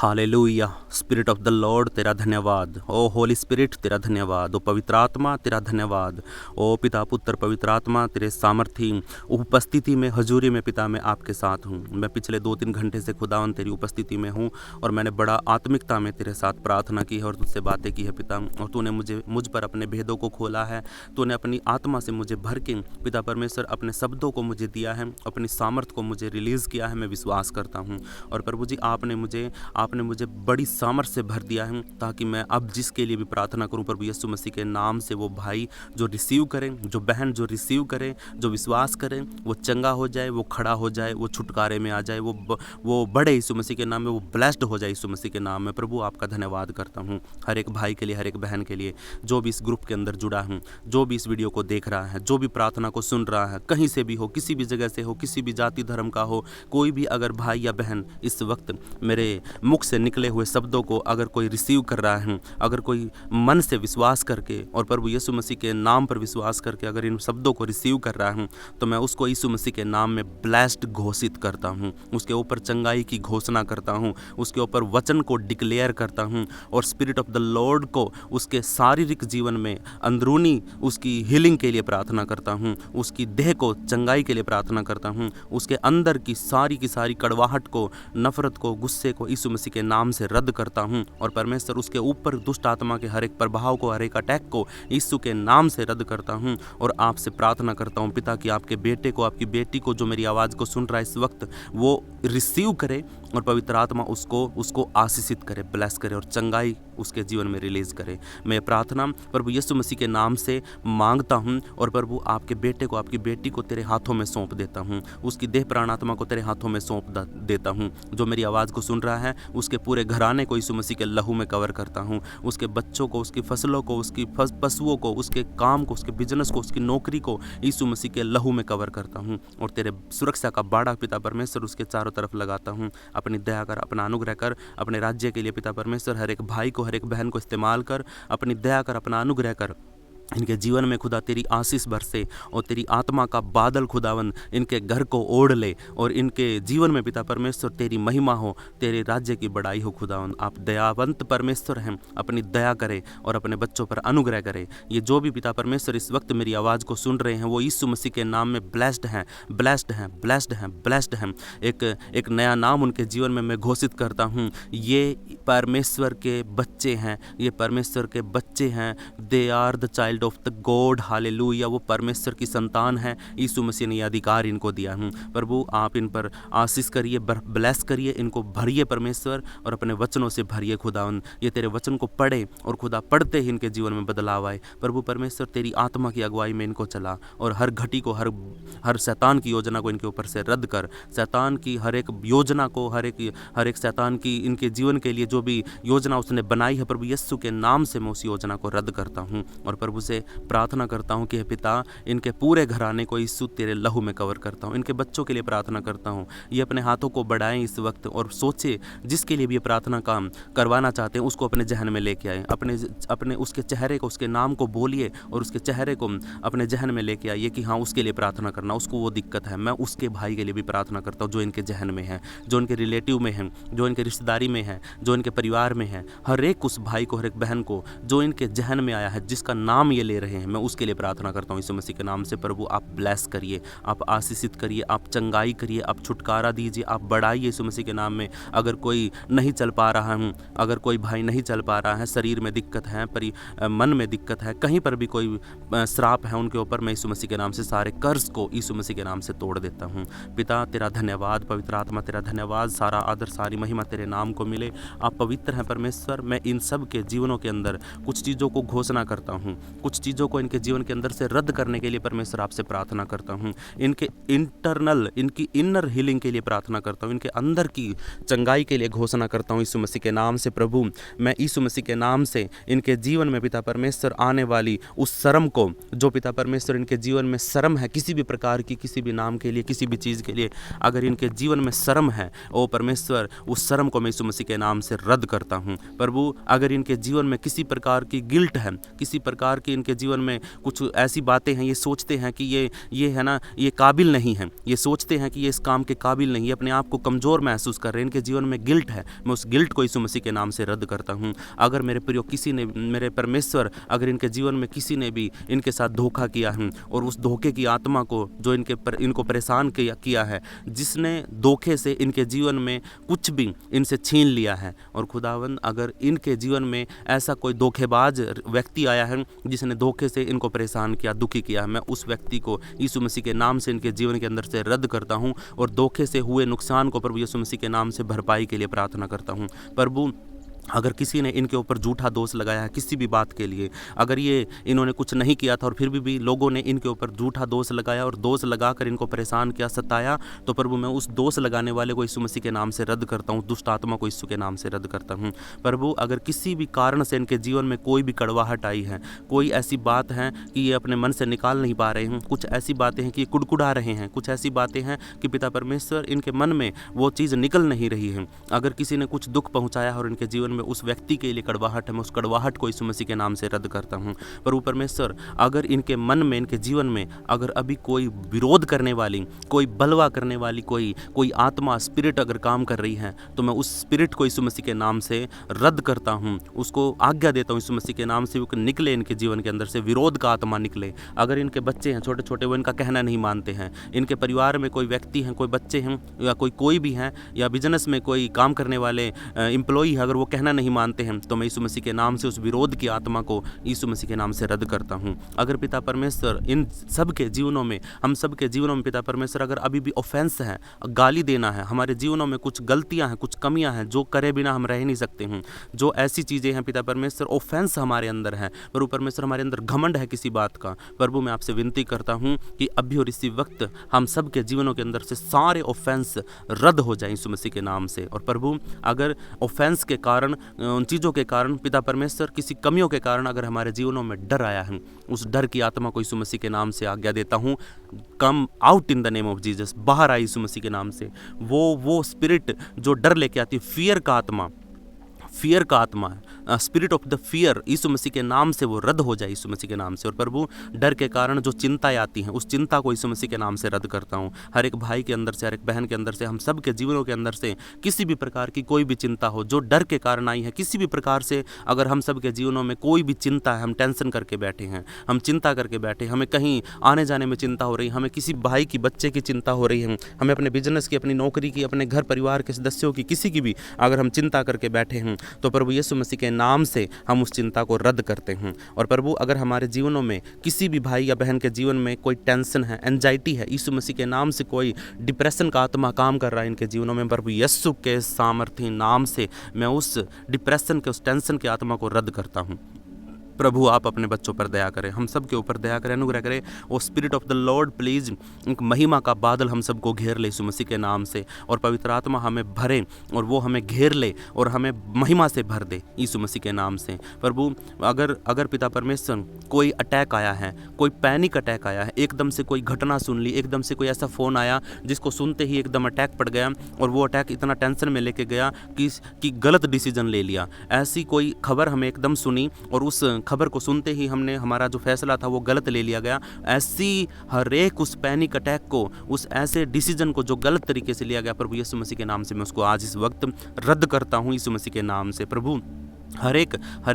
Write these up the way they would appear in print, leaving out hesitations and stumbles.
Hallelujah. Spirit of the Lord तेरा धन्यवाद। ओ Holi spirit तेरा धन्यवाद। ओ पवित्र आत्मा तेरा धन्यवाद। ओ पिता पुत्र पवित्र आत्मा तेरे सामर्थी उपस्थिति में हजूरी में पिता मैं आपके साथ हूँ। मैं पिछले 2-3 घंटे से खुदावन तेरी उपस्थिति में हूँ और मैंने बड़ा आत्मिकता में तेरे साथ प्रार्थना की है और तुझसे बातें की है पिता। और तूने मुझ पर अपने भेदों को खोला है। तूने अपनी आत्मा से मुझे भर के पिता परमेश्वर अपने शब्दों को मुझे दिया है, अपनी सामर्थ को मुझे रिलीज़ किया है। मैं विश्वास करता हूँ और प्रभु जी आपने मुझे बड़ी सामर्थ्य से भर दिया है ताकि मैं अब जिसके लिए भी प्रार्थना करूं प्रभु यीशु मसीह के नाम से वो भाई जो रिसीव करें, जो बहन जो रिसीव करें, जो विश्वास करें, वो चंगा हो जाए, वो खड़ा हो जाए, वो छुटकारे में आ जाए, वो बड़े यीशु मसीह के नाम में, वो ब्लेस्ड हो जाए यीशु मसीह के नाम में। प्रभु आपका धन्यवाद करता हूँ हर एक भाई के लिए, हर एक बहन के लिए जो भी इस ग्रुप के अंदर जुड़ा हूँ, जो भी इस वीडियो को देख रहा है, जो भी प्रार्थना को सुन रहा है, कहीं से भी हो, किसी भी जगह से हो, किसी भी जाति धर्म का हो, कोई भी अगर भाई या बहन इस वक्त मेरे मुख से निकले हुए शब्दों को अगर कोई रिसीव कर रहा है, अगर कोई मन से विश्वास करके और प्रभु यीशु मसीह के नाम पर विश्वास करके अगर इन शब्दों को रिसीव कर रहा हूँ तो मैं उसको यीशु मसीह के नाम में ब्लेस्ड घोषित करता हूँ, उसके ऊपर चंगाई की घोषणा करता हूँ, उसके ऊपर वचन को डिक्लेयर करता हूँ और स्पिरिट ऑफ द लॉर्ड को उसके शारीरिक जीवन में अंदरूनी उसकी हीलिंग के लिए प्रार्थना करता हूँ, उसकी देह को चंगाई के लिए प्रार्थना करता हूँ, उसके अंदर की सारी कड़वाहट को, नफरत को, गुस्से को यीशु मसीह के नाम से रद्द करता हूं और परमेश्वर उसके ऊपर दुष्ट आत्मा के हर एक प्रभाव को, हर एक अटैक को यीशु के नाम से रद्द करता हूं और आपसे प्रार्थना करता हूं पिता कि आपके बेटे को, आपकी बेटी को जो मेरी आवाज़ को सुन रहा है इस वक्त वो रिसीव करे और पवित्र आत्मा उसको आशीषित करे, ब्लेस करे और चंगाई उसके जीवन में रिलीज करे। मैं प्रार्थना प्रभु यीशु मसीह के नाम से मांगता हूं और प्रभु आपके बेटे को, आपकी बेटी को तेरे हाथों में सौंप देता हूं, उसकी देह प्राण आत्मा को तेरे हाथों में सौंप देता हूं। जो मेरी आवाज़ को सुन रहा है उसके पूरे घराने को यीशु मसीह के लहू में कवर करता हूं, उसके बच्चों को, उसकी फसलों को, उसकी पशुओं को, उसके काम को, उसके बिजनेस को, उसकी नौकरी को यीशु मसीह के लहू में कवर करता हूं और तेरे सुरक्षा का बाड़ा पिता परमेश्वर उसके चारों तरफ लगाता हूं। अपनी दया कर, अपना अनुग्रह कर, अपने राज्य के लिए पिता परमेश्वर हर एक भाई को, हर एक बहन को इस्तेमाल कर, अपनी दया कर, अपना अनुग्रह कर। इनके जीवन में खुदा तेरी आशीष बरसे और तेरी आत्मा का बादल खुदावन इनके घर को ओढ़ ले और इनके जीवन में पिता परमेश्वर तेरी महिमा हो, तेरे राज्य की बड़ाई हो। खुदावन आप दयावंत परमेश्वर हैं, अपनी दया करे और अपने बच्चों पर अनुग्रह करे। ये जो भी पिता परमेश्वर इस वक्त मेरी आवाज़ को सुन रहे हैं वो यीशु मसीह के नाम में ब्लेस्ड हैं, ब्लेस्ड हैं, ब्लेस्ड हैं, ब्लेस्ड हैं। एक नया नाम उनके जीवन में मैं घोषित करता हूँ। ये परमेश्वर के बच्चे हैं, ये परमेश्वर के बच्चे हैं। They are the child of the God. Hallelujah. वो परमेश्वर की संतान है। यीशु मसीह ने यह अधिकार इनको दिया है। प्रभु आप इन पर आशीष करिए, ब्लेस करिए, इनको भरिए परमेश्वर और अपने वचनों से भरिए खुदावन। ये तेरे वचन को पढ़े और खुदा पढ़ते ही इनके जीवन में बदलाव आए। प्रभु परमेश्वर तेरी आत्मा की अगुवाई में इनको चला और हर घटी को, हर शैतान की योजना को इनके ऊपर से रद्द कर। शैतान की हर एक योजना को, हर एक शैतान की इनके जीवन के लिए जो भी योजना उसने बनाई है प्रभु यीशु के नाम से मैं उस योजना को रद्द करता हूँ और प्रभु से प्रार्थना करता हूँ कि हे पिता इनके पूरे घराने को यीशु तेरे लहू में कवर करता हूँ। इनके बच्चों के लिए प्रार्थना करता हूँ, ये अपने हाथों को बढ़ाएं इस वक्त और सोचे जिसके लिए भी ये प्रार्थना काम करवाना चाहते हैं उसको अपने जहन में लेके आए। अपने उसके चेहरे को, उसके नाम को बोलिए और उसके चेहरे को अपने जहन में लेके आइए कि हाँ उसके लिए प्रार्थना करना, उसको वो दिक्कत है। मैं उसके भाई के लिए भी प्रार्थना करता हूँ जो इनके जहन में है, जो इनके रिलेटिव में है, जो इनके रिश्तेदारी में है, जो इनके परिवार में है। हर एक उस भाई को, हर एक बहन को जो इनके जहन में आया है, जिसका नाम ये ले रहे हैं, मैं उसके लिए प्रार्थना करता हूँ यीशु मसीह के नाम से। प्रभु आप ब्लेस करिए, आप आशीषित करिए, आप चंगाई करिए, आप छुटकारा दीजिए, आप बढ़ाइए यीशु मसीह के नाम में। अगर कोई नहीं चल पा रहा हूँ, अगर कोई भाई नहीं चल पा रहा है, शरीर में दिक्कत है, मन में दिक्कत है, कहीं पर भी कोई श्राप है उनके ऊपर, मैं यीशु मसीह के नाम से सारे कर्ज को यीशु मसीह के नाम से तोड़ देता हूँ। पिता तेरा धन्यवाद, पवित्र आत्मा तेरा धन्यवाद, सारा आदर सारी महिमा तेरे नाम को मिले। आप पवित्र हैं परमेश्वर। मैं इन सब के जीवनों के अंदर कुछ चीज़ों को घोषणा करता हूँ, कुछ चीज़ों को इनके जीवन के अंदर से रद्द करने के लिए परमेश्वर आपसे प्रार्थना करता हूँ। इनके इनकी इनर हीलिंग के लिए प्रार्थना करता हूँ, इनके अंदर की चंगाई के लिए घोषणा करता हूँ यीशु मसीह के नाम से। प्रभु मैं यीशु मसीह के नाम से इनके जीवन में पिता परमेश्वर आने वाली उस शर्म को, जो पिता परमेश्वर इनके जीवन में शर्म है किसी भी प्रकार की, किसी भी नाम के लिए, किसी भी चीज़ के लिए, अगर इनके जीवन में शर्म है ओ परमेश्वर, उस शर्म को मैं यीशु मसीह के नाम से रद्द करता हूँ। प्रभु अगर इनके जीवन में किसी प्रकार की गिल्ट है, किसी प्रकार कि इनके जीवन में कुछ ऐसी बातें हैं, ये सोचते हैं कि ये है ना, ये काबिल नहीं है, ये सोचते हैं कि ये इस काम के काबिल नहीं, ये अपने आप को कमज़ोर महसूस कर रहे हैं, इनके जीवन में गिल्ट है, मैं उस गिल्ट को यीशु मसीह के नाम से रद्द करता हूँ। अगर मेरे प्रियो किसी ने, मेरे परमेश्वर, अगर इनके जीवन में किसी ने भी इनके साथ धोखा किया है और उस धोखे की आत्मा को जो इनको परेशान किया है, जिसने धोखे से इनके जीवन में कुछ भी इनसे छीन लिया है, और खुदावंद अगर इनके जीवन में ऐसा कोई धोखेबाज व्यक्ति आया है जिसने धोखे से इनको परेशान किया, दुखी किया, मैं उस व्यक्ति को यीशु मसीह के नाम से इनके जीवन के अंदर से रद्द करता हूँ और धोखे से हुए नुकसान को प्रभु यीशु मसीह के नाम से भरपाई के लिए प्रार्थना करता हूँ। प्रभु अगर किसी ने इनके ऊपर झूठा दोष लगाया है किसी भी बात के लिए, अगर ये इन्होंने कुछ नहीं किया था और फिर भी लोगों ने इनके ऊपर झूठा दोष लगाया और दोष लगाकर इनको परेशान किया, सताया, तो प्रभु मैं उस दोष लगाने वाले को यीशु मसीह के नाम से रद्द करता हूँ, दुष्ट आत्मा को यीशु के नाम से रद्द करता हूँ। प्रभु अगर किसी भी कारण से इनके जीवन में कोई भी कड़वाहट आई है, कोई ऐसी बात है कि ये अपने मन से निकाल नहीं पा रहे हैं, कुछ ऐसी बातें हैं कि ये कुड़कुड़ा रहे हैं, कुछ ऐसी बातें हैं कि पिता परमेश्वर इनके मन में वो चीज़ निकल नहीं रही है, अगर किसी ने कुछ दुख पहुँचाया और इनके जीवन में उस व्यक्ति के लिए कड़वाहट है, मैं उस कड़वाहट को यीशु मसीह के नाम से रद्द करता हूँ। प्रभु परमेश्वर अगर इनके मन में, इनके जीवन में अगर अभी कोई विरोध करने वाली, कोई बलवा करने वाली कोई आत्मा, स्पिरिट अगर काम कर रही है, तो मैं उस स्पिरिट को यीशु मसीह के नाम से रद्द करता हूँ, उसको आज्ञा देता हूँ यीशु मसीह के नाम से वो निकले, इनके जीवन के अंदर से विरोध का आत्मा निकले। अगर इनके बच्चे हैं छोटे छोटे, वो इनका कहना नहीं मानते हैं, इनके परिवार में कोई व्यक्ति हैं, कोई बच्चे हैं या कोई भी हैं, या बिजनेस में कोई काम करने वाले एम्प्लॉई है, अगर वो कहना नहीं मानते हैं, तो मैं यीशु मसीह के नाम से उस विरोध की आत्मा को यीशु मसीह के नाम से रद्द करता हूँ। अगर पिता परमेश्वर इन सब के जीवनों में, हम सब के जीवनों में पिता परमेश्वर अगर अभी भी ऑफेंस है, गाली देना है, हमारे जीवनों में कुछ गलतियां हैं, कुछ कमियां हैं, जो करे बिना हम रह नहीं सकते हैं, जो ऐसी चीज़ें हैं पिता परमेश्वर, ऑफेंस हमारे अंदर है, प्रभु परमेश्वर हमारे अंदर घमंड है किसी बात का, प्रभु मैं आपसे विनती करता हूँ कि अभी और इसी वक्त हम सब के जीवनों के अंदर से सारे ऑफेंस रद्द हो जाए यीशु मसीह के नाम से। और प्रभु अगर ऑफेंस के कारण, उन चीज़ों के कारण पिता परमेश्वर, किसी कमियों के कारण अगर हमारे जीवनों में डर आया है, उस डर की आत्मा को यीशु मसीह के नाम से आज्ञा देता हूँ, come out in the name of Jesus, बाहर आई यीशु मसीह के नाम से। वो स्पिरिट जो डर लेके आती है, फियर का आत्मा स्पिरिट ऑफ द फियर, यीशु मसीह के नाम से वो रद्द हो जाए यीशु मसीह के नाम से। और प्रभु डर के कारण जो चिंताएं आती हैं, उस चिंता को यीशु मसीह के नाम से रद्द करता हूँ। हर एक भाई के अंदर से, हर एक बहन के अंदर से, हम सब के जीवनों के अंदर से किसी भी प्रकार की कोई भी चिंता हो जो डर के कारण आई है, किसी भी प्रकार से अगर हम सब के जीवनों में कोई भी चिंता है, हम टेंशन करके बैठे हैं, हम चिंता करके बैठे, हमें कहीं आने जाने में चिंता हो रही, हमें किसी भाई की बच्चे की चिंता हो रही है, हमें अपने बिजनेस की, अपनी नौकरी की, अपने घर परिवार के सदस्यों की, किसी की भी अगर हम चिंता करके बैठे हैं, तो प्रभु यीशु मसीह के नाम से हम उस चिंता को रद्द करते हैं। और प्रभु अगर हमारे जीवनों में किसी भी भाई या बहन के जीवन में कोई टेंशन है, एंजाइटी है, यीशु मसीह के नाम से कोई डिप्रेशन का आत्मा काम कर रहा है इनके जीवनों में, प्रभु यीशु के सामर्थ्य नाम से मैं उस डिप्रेशन के, उस टेंशन के आत्मा को रद्द करता हूँ। प्रभु आप अपने बच्चों पर दया करें, हम सब के ऊपर दया करें, अनुग्रह करें। O spirit of the Lord please, एक महिमा का बादल हम सबको घेर ले यीशु मसीह के नाम से, और पवित्र आत्मा हमें भरे और वो हमें घेर ले और हमें महिमा से भर दे यीशु मसीह के नाम से। प्रभु अगर पिता परमेश्वर कोई अटैक आया है, कोई पैनिक अटैक आया है, एकदम से कोई घटना सुन ली, एकदम से कोई ऐसा फ़ोन आया जिसको सुनते ही एकदम अटैक पड़ गया और वो अटैक इतना टेंशन में लेके गया कि गलत डिसीजन ले लिया, ऐसी कोई खबर हमें एकदम सुनी और उस खबर को सुनते ही हमने हमारा जो फैसला था वो गलत ले लिया गया, ऐसी हर एक उस पैनिक अटैक को, उस ऐसे डिसीजन को जो गलत तरीके से लिया गया, प्रभु यीशु मसीह के नाम से मैं उसको आज इस वक्त रद्द करता हूँ यीशु मसीह के नाम से। प्रभु हर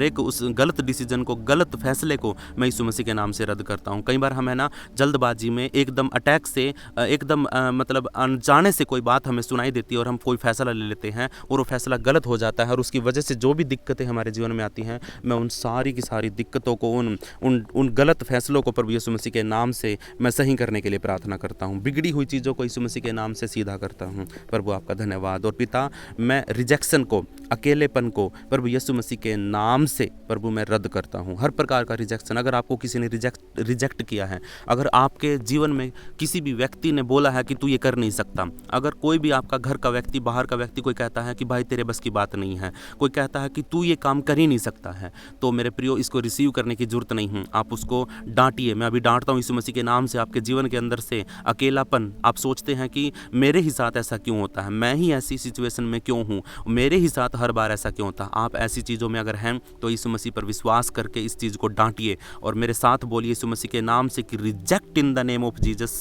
एक उस गलत डिसीजन को, गलत फैसले को मैं यीशु मसीह के नाम से रद्द करता हूँ। कई बार हम है ना जल्दबाजी में एकदम अटैक से, एकदम मतलब अनजाने से कोई बात हमें सुनाई देती है और हम कोई फैसला ले लेते हैं और वो फैसला गलत हो जाता है, और उसकी वजह से जो भी दिक्कतें हमारे जीवन में आती हैं, मैं उन सारी की सारी दिक्कतों को, उन गलत फैसलों को प्रभु यीशु मसीह के नाम से मैं सही करने के लिए प्रार्थना करता हूँ। बिगड़ी हुई चीज़ों को यीशु मसीह के नाम से सीधा करता हूँ। प्रभु आपका धन्यवाद। और पिता, मैं रिजेक्शन को, अकेलेपन को प्रभु यीशु मसीह के नाम से प्रभु मैं रद्द करता हूँ। हर प्रकार का रिजेक्शन, अगर आपको किसी ने रिजेक्ट किया है, अगर आपके जीवन में किसी भी व्यक्ति ने बोला है कि तू ये कर नहीं सकता, अगर कोई भी आपका घर का व्यक्ति, बाहर का व्यक्ति कोई कहता है कि भाई तेरे बस की बात नहीं है, कोई कहता है कि तू ये काम कर ही नहीं सकता है, तो मेरे प्रियो इसको रिसीव करने की जरूरत नहीं है। आप उसको डांटिए। मैं अभी डांटता हूँ यीशु मसीह के नाम से। आपके जीवन के अंदर से अकेलापन, आप सोचते हैं कि मेरे ही साथ ऐसा क्यों होता है, मैं ही ऐसी सिचुएशन में क्यों हूँ, मेरे ही साथ हर बार ऐसा क्यों होता? आप ऐसी चीज़ों में अगर हैं तो यीशु मसीह पर विश्वास करके इस चीज़ को डांटिए और मेरे साथ बोलिए यीशु मसीह के नाम से कि reject in the name of Jesus.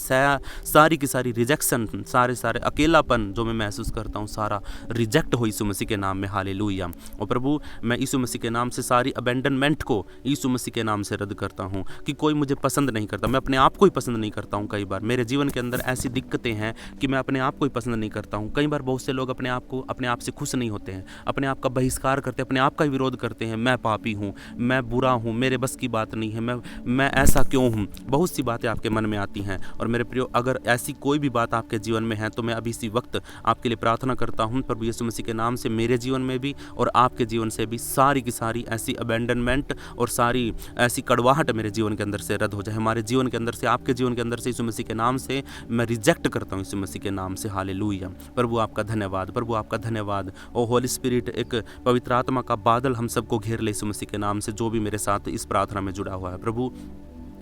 सारी की सारी रिजेक्शन, सारे अकेलापन जो मैं महसूस करता हूँ, सारा रिजेक्ट हो यीशु मसीह के नाम में। हालेलुया। और प्रभु, मैं यीशु मसीह के नाम से सारी अबेंडनमेंट को यीशु मसीह के नाम से रद्द करता हूँ कि कोई मुझे पसंद नहीं करता। मैं अपने आप को ही पसंद नहीं करता हूँ। कई बार मेरे जीवन के अंदर ऐसी दिक्कतें हैं कि मैं अपने आप को ही पसंद नहीं करता हूँ। कई बार बहुत से लोग अपने आप से खुश नहीं होते हैं, अपने आप का बहिष्कार करते हैं, अपने आप का ही विरोध करते हैं। मैं पापी हूँ, मैं बुरा हूँ, मेरे बस की बात नहीं है, मैं ऐसा क्यों हूँ। बहुत सी बातें आपके मन में आती हैं। और मेरे प्रियो, अगर ऐसी कोई भी बात आपके जीवन में है तो मैं अभी इसी वक्त आपके लिए प्रार्थना करता हूँ प्रभु यीशु मसीह के नाम से, मेरे जीवन में भी और आपके जीवन से भी सारी की सारी ऐसी अबेंडनमेंट और सारी ऐसी कड़वाहट मेरे जीवन के अंदर से रद्द हो जाए। हमारे जीवन के अंदर से, आपके जीवन के अंदर से यीशु मसीह के नाम से मैं रिजेक्ट करता हूँ, यीशु मसीह के नाम से। हालेलुया। प्रभु आपका धन्यवाद, प्रभु आपका धन्यवाद। ओ होली स्पिरिट, एक पवित्र आत्मा का बादल हम सबको घेर ले यीशु मसीह के नाम से, जो भी मेरे साथ इस प्रार्थना में जुड़ा हुआ है। प्रभु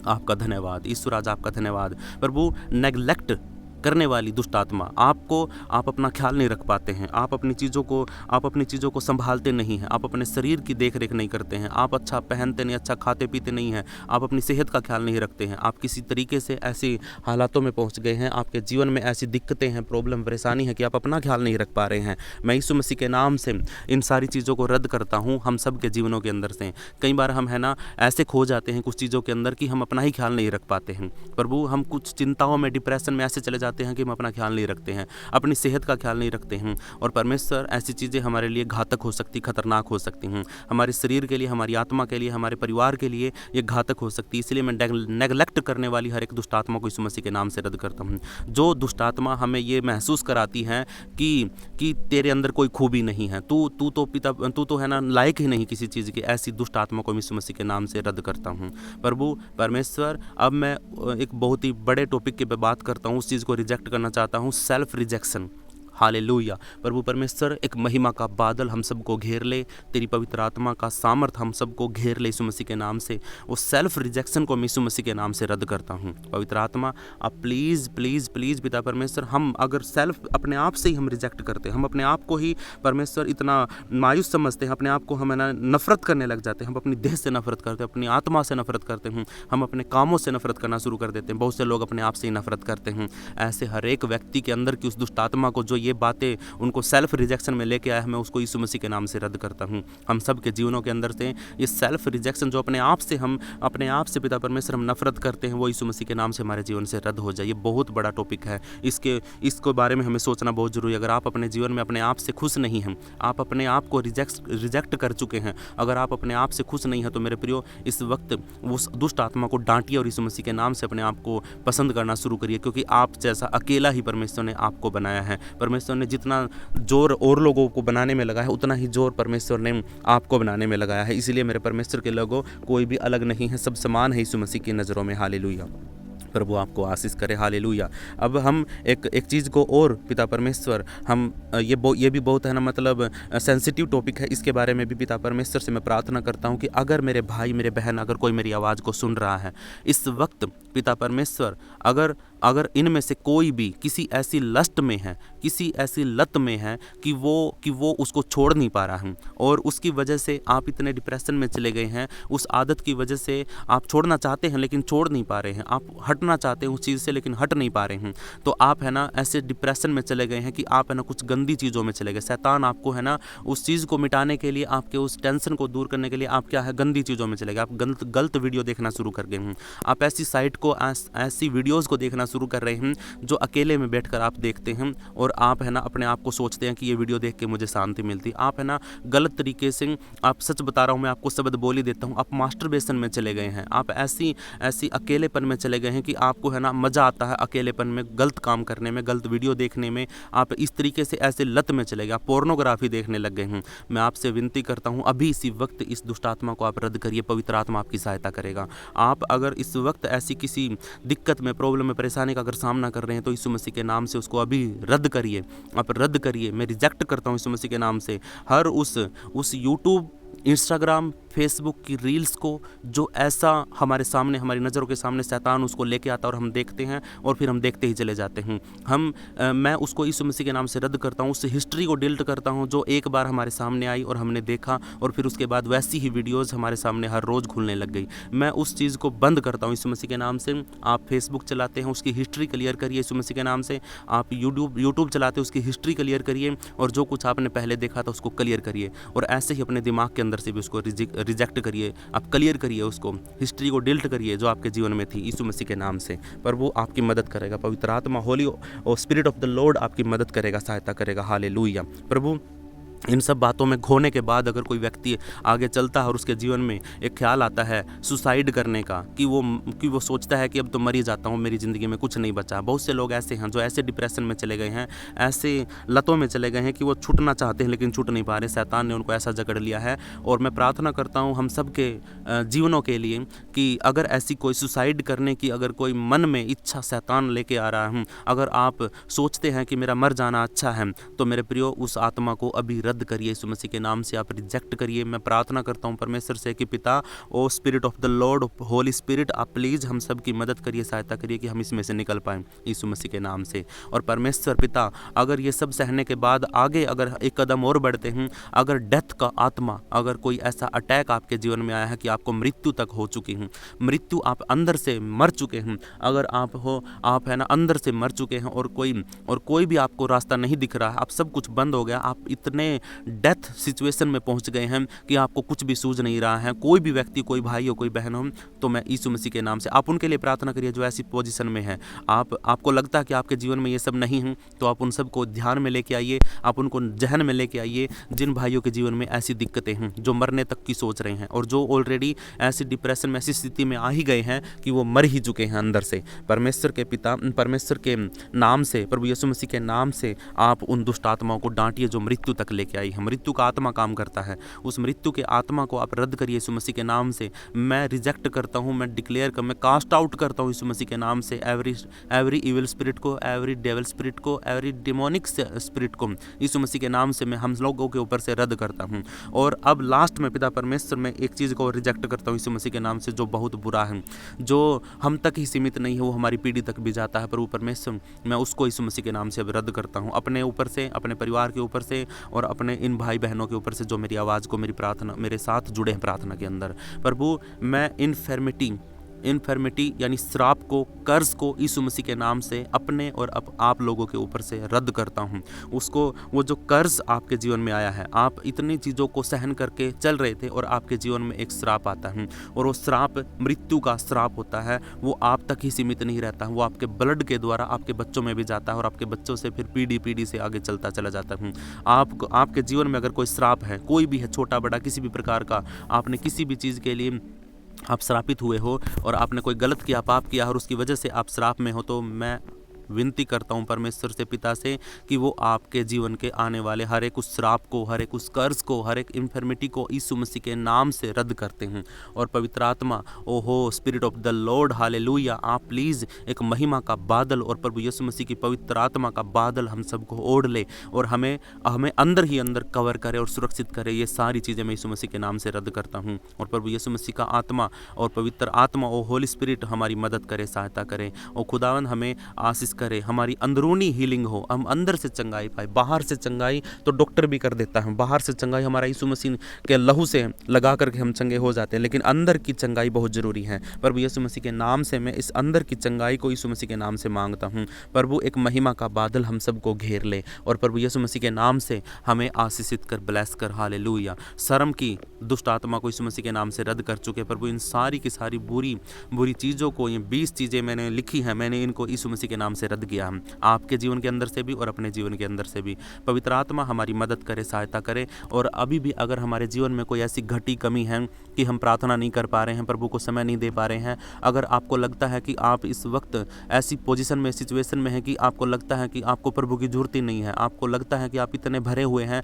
आपका धन्यवाद, ईश्वर राजा आपका धन्यवाद। प्रभु, नेग्लेक्ट करने वाली दुष्ट आत्मा, आप अपना ख्याल नहीं रख पाते हैं, आप अपनी चीज़ों को संभालते नहीं हैं, आप अपने शरीर की देख रेख नहीं करते हैं, आप अच्छा पहनते नहीं, अच्छा खाते पीते नहीं हैं, आप अपनी सेहत का ख्याल नहीं रखते हैं, आप किसी तरीके से ऐसी हालातों में पहुंच गए हैं, आपके जीवन में ऐसी दिक्कतें हैं, प्रॉब्लम, परेशानी है कि आप अपना ख्याल नहीं रख पा रहे हैं। मैं यीशु मसीह के नाम से इन सारी चीज़ों को रद्द करता हूँ हम सब के जीवनों के अंदर से। कई बार हम ऐसे खो जाते हैं कुछ चीज़ों के अंदर कि हम अपना ही ख्याल नहीं रख पाते हैं। प्रभु, हम कुछ चिंताओं में, डिप्रेशन में ऐसे चले जाते हैं कि हम अपना ख्याल नहीं रखते हैं, अपनी सेहत का ख्याल नहीं रखते हैं। और परमेश्वर, ऐसी चीज़ें हमारे लिए घातक हो सकती, खतरनाक हो सकती हैं, हमारे शरीर के लिए, हमारी आत्मा के लिए, हमारे परिवार के लिए ये घातक हो सकती है। इसलिए मैं नेगलेक्ट करने वाली हर एक दुष्ट आत्मा को यीशु मसीह के नाम से रद्द करता हूँ। जो दुष्ट आत्मा हमें ये महसूस कराती है कि तेरे अंदर कोई खूबी नहीं है, तू तो लायक ही नहीं किसी चीज़ की, ऐसी दुष्ट आत्मा को यीशु मसीह के नाम से रद्द करता हूँ। प्रभु परमेश्वर, अब मैं एक बहुत ही बड़े टॉपिक की बात करता हूँ, उस चीज़ को रिजेक्ट करना चाहता हूँ, सेल्फ रिजेक्शन। हालेलुया। प्रभु परमेश्वर, एक महिमा का बादल हम सबको घेर ले, तेरी पवित्र आत्मा का सामर्थ हम सबको घेर ले यीशु मसीह के नाम से। वो सेल्फ रिजेक्शन को मैं यीशु मसीह के नाम से रद्द करता हूँ। पवित्र आत्मा, आप प्लीज़ प्लीज़ प्लीज़ पिता परमेश्वर, हम अगर सेल्फ अपने आप से ही हम रिजेक्ट करते हैं, हम अपने आप को ही परमेश्वर इतना मायूस समझते हैं, अपने आप को हम नफरत करने लग जाते हैं, हम अपनी देह से नफरत करते हैं, अपनी आत्मा से नफरत करते हैं, हम अपने कामों से नफरत करना शुरू कर देते हैं। बहुत से लोग अपने आप से ही नफरत करते हैं। ऐसे हर एक व्यक्ति के अंदर की उस दुष्ट आत्मा को, जो ये बातें उनको सेल्फ रिजेक्शन में लेके आया है, मैं उसको यीशु मसीह के नाम से रद्द करता हूँ। हम सब के जीवनों के अंदर से ये सेल्फ रिजेक्शन, जो अपने आप से पिता परमेश्वर हम नफरत करते हैं, वो यीशु मसीह के नाम से हमारे जीवन से रद्द हो जाए। ये बहुत बड़ा टॉपिक है, इसके बारे में हमें सोचना बहुत जरूरी है। अगर आप अपने जीवन में अपने आप से खुश नहीं हैं, आप अपने आप को रिजेक्ट कर चुके हैं, अगर आप अपने आप से खुश नहीं हैं, तो मेरे प्रियो, इस वक्त उस दुष्ट आत्मा को डांटिए और यीशु मसीह के नाम से अपने आप को पसंद करना शुरू करिए, क्योंकि आप जैसा अकेला ही परमेश्वर ने आपको बनाया है। परमेश्वर ने जितना जोर और लोगों को बनाने में लगा है, उतना ही जोर परमेश्वर ने आपको बनाने में लगाया है। इसलिए मेरे परमेश्वर के लोगों, कोई भी अलग नहीं है, सब समान है यीशु मसीह की नज़रों में। हालेलुया। प्रभु आपको आशीष करे। हालेलुया। अब हम एक चीज़ को और पिता परमेश्वर, हम ये भी बहुत मतलब सेंसिटिव टॉपिक है, इसके बारे में भी पिता परमेश्वर से मैं प्रार्थना करता हूँ कि अगर मेरे भाई, मेरे बहन, अगर कोई मेरी आवाज़ को सुन रहा है इस वक्त, पिता परमेश्वर, अगर इनमें से कोई भी किसी ऐसी लस्ट में है, किसी ऐसी लत में है कि वो उसको छोड़ नहीं पा रहा है, और उसकी वजह से आप इतने डिप्रेशन में चले गए हैं, उस आदत की वजह से आप छोड़ना चाहते हैं लेकिन छोड़ नहीं पा रहे हैं, आप हटना चाहते हैं उस चीज़ से लेकिन हट नहीं पा रहे हैं, तो आप ऐसे डिप्रेशन में चले गए हैं कि आप कुछ गंदी चीज़ों में चले गए। शैतान आपको उस चीज़ को मिटाने के लिए, आपके उस टेंशन को दूर करने के लिए आप गंदी चीज़ों में चले गए। आप गलत वीडियो देखना शुरू कर गए हैं, आप ऐसी साइट को, ऐसी वीडियोज़ को देखना शुरू कर रहे हैं जो अकेले में बैठकर आप देखते हैं, और आप अपने आप को सोचते हैं कि ये वीडियो देख के मुझे शांति मिलती। आप गलत तरीके से, आप सच बता रहा हूँ, मैं आपको शब्द बोल ही देता हूँ, आप मास्टरबेशन में चले गए हैं, आप ऐसी अकेलेपन में चले गए हैं कि आपको मज़ा आता है अकेलेपन में, गलत काम करने में, गलत वीडियो देखने में। आप इस तरीके से ऐसे लत में चले गए, आप पोर्नोग्राफी देखने लग गए हैं। मैं आपसे विनती करता हूँ, अभी इसी वक्त इस दुष्ट आत्मा को आप रद्द करिए, पवित्र आत्मा आपकी सहायता करेगा। आप अगर इस वक्त ऐसी किसी दिक्कत में, प्रॉब्लम में, परेशानी का अगर सामना कर रहे हैं, तो यीशु मसीह के नाम से उसको अभी रद्द करिए, आप रद्द करिए। मैं रिजेक्ट करता हूँ यीशु मसीह के नाम से हर उस यूट्यूब, इंस्टाग्राम, फेसबुक की रील्स को, जो ऐसा हमारे सामने, हमारी नज़रों के सामने शैतान उसको लेके आता और हम देखते हैं और फिर हम देखते ही चले जाते हैं। मैं उसको यीशु मसीह के नाम से रद्द करता हूँ, उस हिस्ट्री को डिलीट करता हूँ जो एक बार हमारे सामने आई और हमने देखा और फिर उसके बाद वैसी ही वीडियोज़ हमारे सामने हर रोज़ खुलने लग गई। मैं उस चीज़ को बंद करता हूँ यीशु मसीह के नाम से। आप फेसबुक चलाते हैं, उसकी हिस्ट्री क्लियर करिए यीशु मसीह के नाम से। आप यूट्यूब चलाते हैं, उसकी हिस्ट्री क्लियर करिए और जो कुछ आपने पहले देखा था उसको क्लियर करिए। और ऐसे ही अपने दिमाग के अंदर से भी उसको रिजेक्ट करिए, आप क्लियर करिए, उसको हिस्ट्री को डिलीट करिए जो आपके जीवन में थी यीशु मसीह के नाम से। पर वो आपकी मदद करेगा, पवित्र आत्मा, होली और स्पिरिट ऑफ द लॉर्ड आपकी मदद करेगा, सहायता करेगा। हालेलुया। प्रभु, इन सब बातों में खोने के बाद अगर कोई व्यक्ति आगे चलता है और उसके जीवन में एक ख्याल आता है सुसाइड करने का, कि वो सोचता है कि अब तो मर ही जाता हूँ, मेरी ज़िंदगी में कुछ नहीं बचा। बहुत से लोग ऐसे हैं जो ऐसे डिप्रेशन में चले गए हैं, ऐसे लतों में चले गए हैं कि वो छूटना चाहते हैं लेकिन छूट नहीं पा रहे, शैतान ने उनको ऐसा जकड़ लिया है। और मैं प्रार्थना करता हूँ हम सब के जीवनों के लिए कि अगर ऐसी कोई सुसाइड करने की अगर कोई मन में इच्छा शैतान लेके आ रहा है, अगर आप सोचते हैं कि मेरा मर जाना अच्छा है, तो मेरे प्रियो उस आत्मा को अभी रद्द करिए यीशु मसीह के नाम से, आप रिजेक्ट करिए। मैं प्रार्थना करता हूँ परमेश्वर से कि पिता, O spirit of the Lord, holy spirit, आप प्लीज़ हम सब की मदद करिए, सहायता करिए कि हम इसमें से निकल पाएँ यीशु मसीह के नाम से। और परमेश्वर पिता, अगर ये सब सहने के बाद आगे अगर एक कदम और बढ़ते हैं, अगर डेथ का आत्मा, अगर कोई ऐसा अटैक आपके जीवन में आया है कि आपको मृत्यु तक हो चुकी हैं, मृत्यु आप अंदर से मर चुके हैं, अगर आप है ना अंदर से मर चुके हैं और कोई भी आपको रास्ता नहीं दिख रहा है, आप सब कुछ बंद हो गया, आप इतने डेथ सिचुएशन में पहुंच गए हैं कि आपको कुछ भी सूझ नहीं रहा है, कोई भी व्यक्ति, कोई भाई हो, कोई बहन हो, तो मैं यीशु मसीह के नाम से आप उनके लिए प्रार्थना करिए जो ऐसी पोजीशन में है। आपको लगता है कि आपके जीवन में ये सब नहीं है, तो आप उन सब को ध्यान में लेके आइए, आप उनको जहन में लेके आइए जिन भाइयों के जीवन में ऐसी दिक्कतें हैं, जो मरने तक की सोच रहे हैं और जो ऑलरेडी ऐसी डिप्रेशन में, ऐसी स्थिति में आ ही गए हैं कि वो मर ही चुके हैं अंदर से। परमेश्वर के पिता, परमेश्वर के नाम से, प्रभु यीशु मसीह के नाम से आप उन दुष्ट आत्माओं को डांटिए जो मृत्यु तक लेके आई है। मृत्यु का आत्मा काम करता है, उस मृत्यु के आत्मा को आप रद्द करिए यीशु मसीह के नाम से। मैं रिजेक्ट करता हूँ, मैं मैं कास्ट आउट करता हूँ यीशु मसीह के नाम से एवरी इविल स्पिरिट को, एवरी डेविल स्पिरिट को, एवरी डिमोनिक स्पिरिट को यीशु मसीह के नाम से मैं हम लोगों के ऊपर से रद्द करता हूँ। और अब लास्ट में पिता परमेश्वर, मैं एक चीज़ को रिजेक्ट करता हूँ यीशु मसीह के नाम से जो बहुत बुरा है, जो हम तक ही सीमित नहीं है, वो हमारी पीढ़ी तक भी जाता है। प्रभु परमेश्वर, मैं उसको यीशु मसीह के नाम से अब रद्द करता हूँ, अपने ऊपर से, अपने परिवार के ऊपर से और अपने इन भाई बहनों के ऊपर से जो मेरी आवाज़ को, मेरी प्रार्थना, मेरे साथ जुड़े हैं प्रार्थना के अंदर। प्रभु, मैं इन्फर्मिटी यानी श्राप को, कर्ज को यीशु मसीह के नाम से अपने और आप लोगों के ऊपर से रद्द करता हूँ। उसको, वो जो कर्ज आपके जीवन में आया है, आप इतनी चीज़ों को सहन करके चल रहे थे और आपके जीवन में एक श्राप आता है और वो श्राप मृत्यु का श्राप होता है, वो आप तक ही सीमित नहीं रहता है, वो आपके ब्लड के द्वारा आपके बच्चों में भी जाता है और आपके बच्चों से फिर पीढ़ी से आगे चलता चला जाता है। आपके जीवन में अगर कोई श्राप है, कोई भी है, छोटा बड़ा किसी भी प्रकार का, आपने किसी भी चीज़ के लिए आप श्रापित हुए हो और आपने कोई गलत किया, पाप किया और उसकी वजह से आप श्राप में हो, तो मैं विनती करता हूँ परमेश्वर से, पिता से, कि वो आपके जीवन के आने वाले हर एक उस श्राप को, हर एक उस कर्ज को, हर एक इन्फर्मिटी को यीशु मसीह के नाम से रद्द करते हैं। और पवित्र आत्मा, ओहो spirit of the Lord, hallelujah, आप प्लीज़ एक महिमा का बादल और प्रभु यीशु मसीह की पवित्र आत्मा का बादल हम सबको ओढ़ ले और हमें अंदर ही अंदर कवर करे और सुरक्षित करे। ये सारी चीज़ें मैं यीशु मसीह के नाम से रद्द करता हूँ। और प्रभु यीशु मसीह का आत्मा और पवित्र आत्मा, ओ होली स्पिरिट, हमारी मदद करे, सहायता करे। और खुदावन हमें आशीष करे, हमारी अंदरूनी हीलिंग हो, हम अंदर से चंगाई पाए। बाहर से चंगाई तो डॉक्टर भी कर देता है, बाहर से चंगाई हमारा यीशु मसीह के लहू से लगा करके हम चंगे हो जाते हैं, लेकिन अंदर की चंगाई बहुत ज़रूरी है। प्रभु यीशु मसीह के नाम से मैं इस अंदर की चंगाई को यीशु मसीह के नाम से मांगता हूँ। प्रभु एक महिमा का बादल हम सबको घेर ले और प्रभु यीशु मसीह के नाम से हमें आशीषित कर, ब्लेस कर, हालेलुया। शर्म की दुष्ट आत्मा को यीशु मसीह के नाम से रद्द कर चुके। प्रभु इन सारी की सारी बुरी चीज़ों को, ये 20 चीज़ें मैंने लिखी हैं, मैंने इनको यीशु मसीह के नाम से रद्द किया। हम आपके जीवन के अंदर से भी और अपने जीवन के अंदर से भी। पवित्र आत्मा हमारी मदद करे, सहायता करे। और अभी भी अगर हमारे जीवन में कोई ऐसी घटी कमी है कि हम प्रार्थना नहीं कर पा रहे हैं, प्रभु को समय नहीं दे पा रहे हैं, अगर आपको लगता है कि आप इस वक्त ऐसी पोजीशन में, सिचुएशन में है कि आपको लगता है कि आपको प्रभु की जरूरत ही नहीं है, आपको लगता है कि आप इतने भरे हुए हैं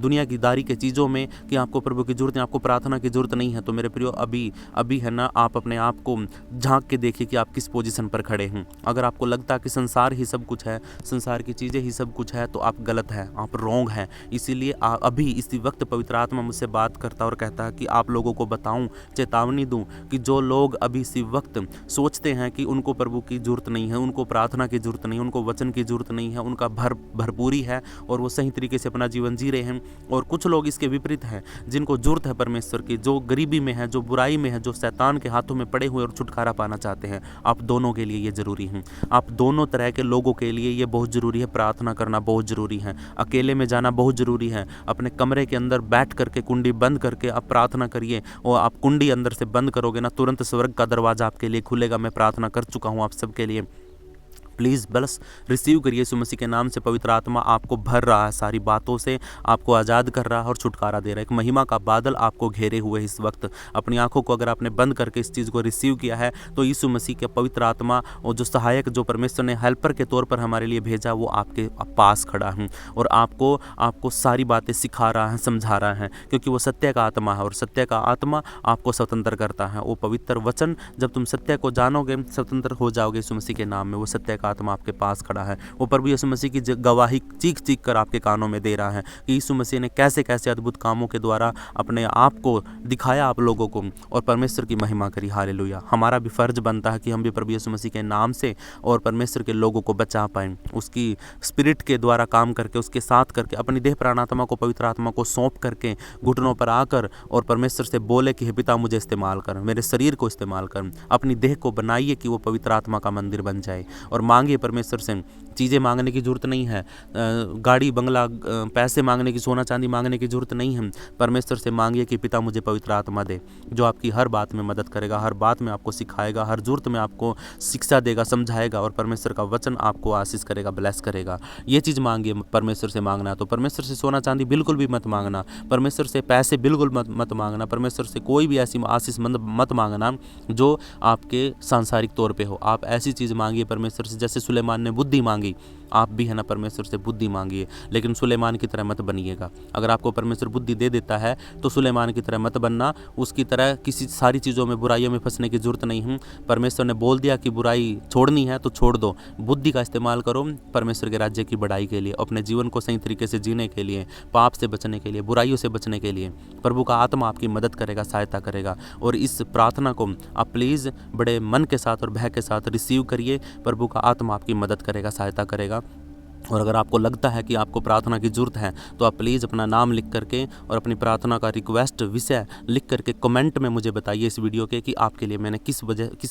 दुनिया की दारी के चीज़ों में कि आपको प्रभु की जरूरत, हैं आपको प्रार्थना की ज़रूरत नहीं है, तो मेरे प्रियो अभी है ना, आप अपने आप को झांक के देखिए कि आप किस पोजीशन पर खड़े हैं। अगर आपको लगता है कि संसार ही सब कुछ है, संसार की चीज़ें ही सब कुछ है, तो आप गलत हैं, आप रॉन्ग हैं। इसीलिए अभी इसी वक्त पवित्र आत्मा मुझसे बात करता और कहता है कि आप लोगों को बताऊं, चेतावनी दूं कि जो लोग अभी इसी वक्त सोचते हैं कि उनको प्रभु की ज़रूरत नहीं है, उनको प्रार्थना की ज़रूरत नहीं है, उनको वचन की ज़रूरत नहीं है, उनका भरपूरी है और वो सही तरीके से अपना जीवन जी रहे हैं। और कुछ लोग इसके विपरीत हैं, जिनको ज़रूरत है परमेश्वर की, जो गरीबी में है, जो बुराई में है, जो शैतान के हाथों में पड़े हुए और छुटकारा पाना चाहते हैं। आप दोनों के लिए ये ज़रूरी है, आप दोनों तरह के लोगों के लिए ये बहुत ज़रूरी है। प्रार्थना करना बहुत ज़रूरी है, अकेले में जाना बहुत ज़रूरी है। अपने कमरे के अंदर बैठ करके कुंडी बंद करके आप प्रार्थना करिए, और आप कुंडी अंदर से बंद करोगे ना, तुरंत स्वर्ग का दरवाज़ा आपके लिए खुलेगा। मैं प्रार्थना कर चुका हूँ आप सबके लिए। प्लीज़ बस रिसीव करिए यीशु मसीह के नाम से। पवित्र आत्मा आपको भर रहा है, सारी बातों से आपको आज़ाद कर रहा है और छुटकारा दे रहा है। एक महिमा का बादल आपको घेरे हुए इस वक्त। अपनी आंखों को अगर आपने बंद करके इस चीज़ को रिसीव किया है, तो यीशु मसीह के पवित्र आत्मा और जो सहायक, जो परमेश्वर ने हेल्पर के तौर पर हमारे लिए भेजा, वो आपके पास खड़ा है और आपको सारी बातें सिखा रहा है, समझा रहा है, क्योंकि वो सत्य का आत्मा है और सत्य का आत्मा आपको स्वतंत्र करता है। वो पवित्र वचन, जब तुम सत्य को जानोगे, स्वतंत्र हो जाओगे यीशु मसीह के नाम में। वो सत्य का आत्मा आपके पास खड़ा है। वो प्रभु यीशु मसीह की गवाही चीख चीख कर आपके कानों में दे रहा है कि यीशु मसीह ने कैसे कैसे अद्भुत कामों के द्वारा अपने आप को दिखाया आप लोगों को, और परमेश्वर की महिमा करी। हालेलुया। हमारा भी फर्ज बनता है कि हम भी प्रभु यीशु मसीह के नाम से और परमेश्वर के लोगों को बचा पाएं, उसकी स्पिरिट के द्वारा काम करके, उसके साथ करके, अपनी देह प्राण आत्मा को पवित्र आत्मा को सौंप करके, घुटनों पर आकर और परमेश्वर से बोले कि हे पिता, मुझे इस्तेमाल कर, मेरे शरीर को इस्तेमाल कर। अपनी देह को बनाइए कि वो पवित्र आत्मा का मंदिर बन जाए, और मांगिए परमेश्वर से। चीज़ें मांगने की ज़रूरत नहीं है, गाड़ी बंगला, पैसे मांगने की, सोना चांदी मांगने की ज़रूरत नहीं है। परमेश्वर से मांगिए कि पिता, मुझे पवित्र आत्मा दे, जो आपकी हर बात में मदद करेगा, हर बात में आपको सिखाएगा, हर ज़रूरत में आपको शिक्षा देगा, समझाएगा, और परमेश्वर का वचन आपको आशीष करेगा, ब्लेस करेगा। ये चीज़ मांगिए। परमेश्वर से मांगना तो परमेश्वर से सोना चांदी बिल्कुल भी मत मांगना, परमेश्वर से पैसे बिल्कुल मत मांगना, परमेश्वर से कोई भी ऐसी आशीष मत मांगना जो आपके सांसारिक तौर पे हो। आप ऐसी चीज़ मांगिए परमेश्वर से, जैसे सुलेमान ने बुद्धि मांगी, आप भी है ना परमेश्वर से बुद्धि मांगिए, लेकिन सुलेमान की तरह मत बनिएगा। अगर आपको परमेश्वर बुद्धि दे देता है तो सुलेमान की तरह मत बनना, उसकी तरह किसी सारी चीज़ों में, बुराइयों में फंसने की ज़रूरत नहीं है। परमेश्वर ने बोल दिया कि बुराई छोड़नी है तो छोड़ दो, बुद्धि का इस्तेमाल करो परमेश्वर के राज्य की बढ़ाई के लिए, अपने जीवन को सही तरीके से जीने के लिए, पाप से बचने के लिए, बुराइयों से बचने के लिए। प्रभु का आत्मा आपकी मदद करेगा, सहायता करेगा। और इस प्रार्थना को आप प्लीज़ बड़े मन के साथ और भय के साथ रिसीव करिए। प्रभु का आत्मा आपकी मदद करेगा, सहायता करेगा। और अगर आपको लगता है कि आपको प्रार्थना की ज़रूरत है, तो आप प्लीज़ अपना नाम लिख करके और अपनी प्रार्थना का रिक्वेस्ट विषय लिख करके कमेंट में मुझे बताइए इस वीडियो के कि आपके लिए मैंने किस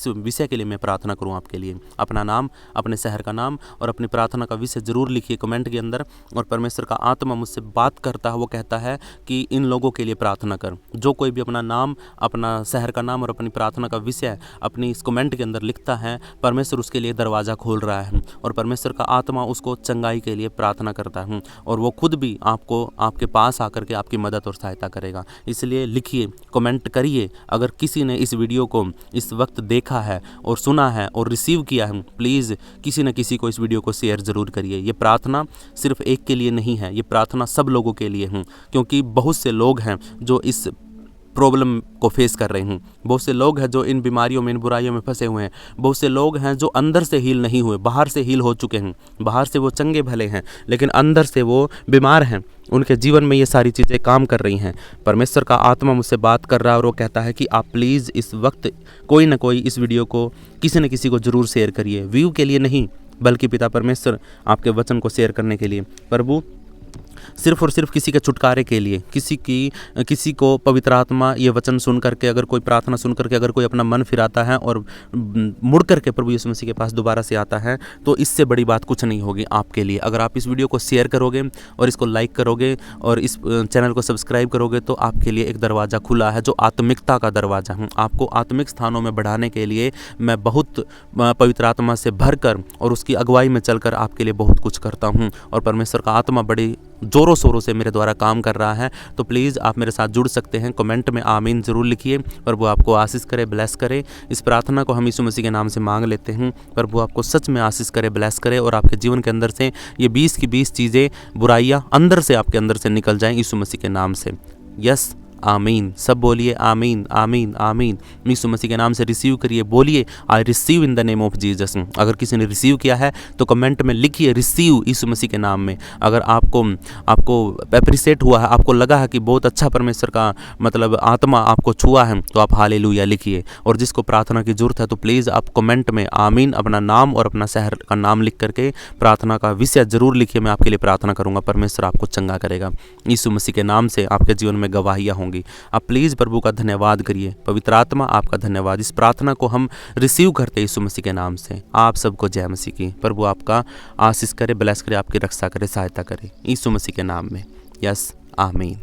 विषय के लिए मैं प्रार्थना करूं आपके लिए। अपना नाम, अपने शहर का नाम और अपनी प्रार्थना का विषय ज़रूर लिखिए कमेंट के अंदर। और परमेश्वर का आत्मा मुझसे बात करता है, वो कहता है कि इन लोगों के लिए प्रार्थना कर। जो कोई भी अपना नाम, अपना शहर का नाम और अपनी प्रार्थना का विषय अपनी इस कमेंट के अंदर लिखता है, परमेश्वर उसके लिए दरवाज़ा खोल रहा है और परमेश्वर का आत्मा उसको चंगाई के लिए प्रार्थना करता हूं, और वो खुद भी आपको आपके पास आकर के आपकी मदद और सहायता करेगा। इसलिए लिखिए, कमेंट करिए। अगर किसी ने इस वीडियो को इस वक्त देखा है और सुना है और रिसीव किया है, प्लीज़ किसी न किसी को इस वीडियो को शेयर ज़रूर करिए। ये प्रार्थना सिर्फ एक के लिए नहीं है, ये प्रार्थना सब लोगों के लिए है, क्योंकि बहुत से लोग हैं जो इस प्रॉब्लम को फेस कर रहे हैं। बहुत से लोग हैं जो इन बीमारियों में, इन बुराइयों में फंसे हुए हैं। बहुत से लोग हैं जो अंदर से हील नहीं हुए, बाहर से हील हो चुके हैं। बाहर से वो चंगे भले हैं, लेकिन अंदर से वो बीमार हैं। उनके जीवन में ये सारी चीज़ें काम कर रही हैं। परमेश्वर का आत्मा मुझसे बात कर रहा है और वो कहता है कि आप प्लीज़ इस वक्त कोई ना कोई इस वीडियो को किसी न किसी को ज़रूर शेयर करिए। व्यू के लिए नहीं, बल्कि पिता परमेश्वर आपके वचन को शेयर करने के लिए, प्रभु सिर्फ और सिर्फ किसी के छुटकारे के लिए, किसी को पवित्र आत्मा ये वचन सुन करके, अगर कोई प्रार्थना सुन करके अगर कोई अपना मन फिराता है और मुड़ करके प्रभु यीशु मसीह के पास दोबारा से आता है, तो इससे बड़ी बात कुछ नहीं होगी आपके लिए। अगर आप इस वीडियो को शेयर करोगे और इसको लाइक करोगे और इस चैनल को सब्सक्राइब करोगे, तो आपके लिए एक दरवाज़ा खुला है जो आत्मिकता का दरवाज़ा है। आपको आत्मिक स्थानों में बढ़ाने के लिए मैं बहुत पवित्र आत्मा से भरकर और उसकी अगुवाई में चलकर आपके लिए बहुत कुछ करता हूँ, और परमेश्वर का आत्मा बड़ी ज़ोरों शोरों से मेरे द्वारा काम कर रहा है। तो प्लीज़ आप मेरे साथ जुड़ सकते हैं। कमेंट में आमीन ज़रूर लिखिए। प्रभु आपको आशीष करे, ब्लेस करे। इस प्रार्थना को हम यीशु मसीह के नाम से मांग लेते हैं। प्रभु आपको सच में आशीष करे, ब्लेस करे, और आपके जीवन के अंदर से ये 20 की 20 चीज़ें, बुराइयाँ अंदर से, आपके अंदर से निकल जाएँ यीशु मसीह के नाम से। यस, आमीन। सब बोलिए आमीन आमीन आमीन। यीशु मसीह के नाम से रिसीव करिए, बोलिए I receive in the name of Jesus. अगर किसी ने रिसीव किया है तो कमेंट में लिखिए रिसीव यीशु मसीह के नाम में। अगर आपको अप्रिशिएट हुआ है, आपको लगा है कि बहुत अच्छा परमेश्वर का मतलब आत्मा आपको छुआ है, तो आप हालेलुया लिखिए। और जिसको प्रार्थना की जरूरत है तो प्लीज़ आप कमेंट में आमीन अपना नाम और अपना शहर का नाम लिख करके प्रार्थना का विषय जरूर लिखिए। मैं आपके लिए प्रार्थना करूंगा, परमेश्वर आपको चंगा करेगा। यीशु मसीह के नाम से आपके जीवन में गवाहियाँ होंगी। आप प्लीज़ प्रभु का धन्यवाद करिए। पवित्र आत्मा आपका धन्यवाद। इस प्रार्थना को हम रिसीव करते यीशु मसीह के नाम से। आप सबको जय मसीह की। प्रभु आपका आशीष करे, ब्लेस करे, आपकी रक्षा करे, सहायता करे, यीशु मसीह के नाम में। यस, आमीन।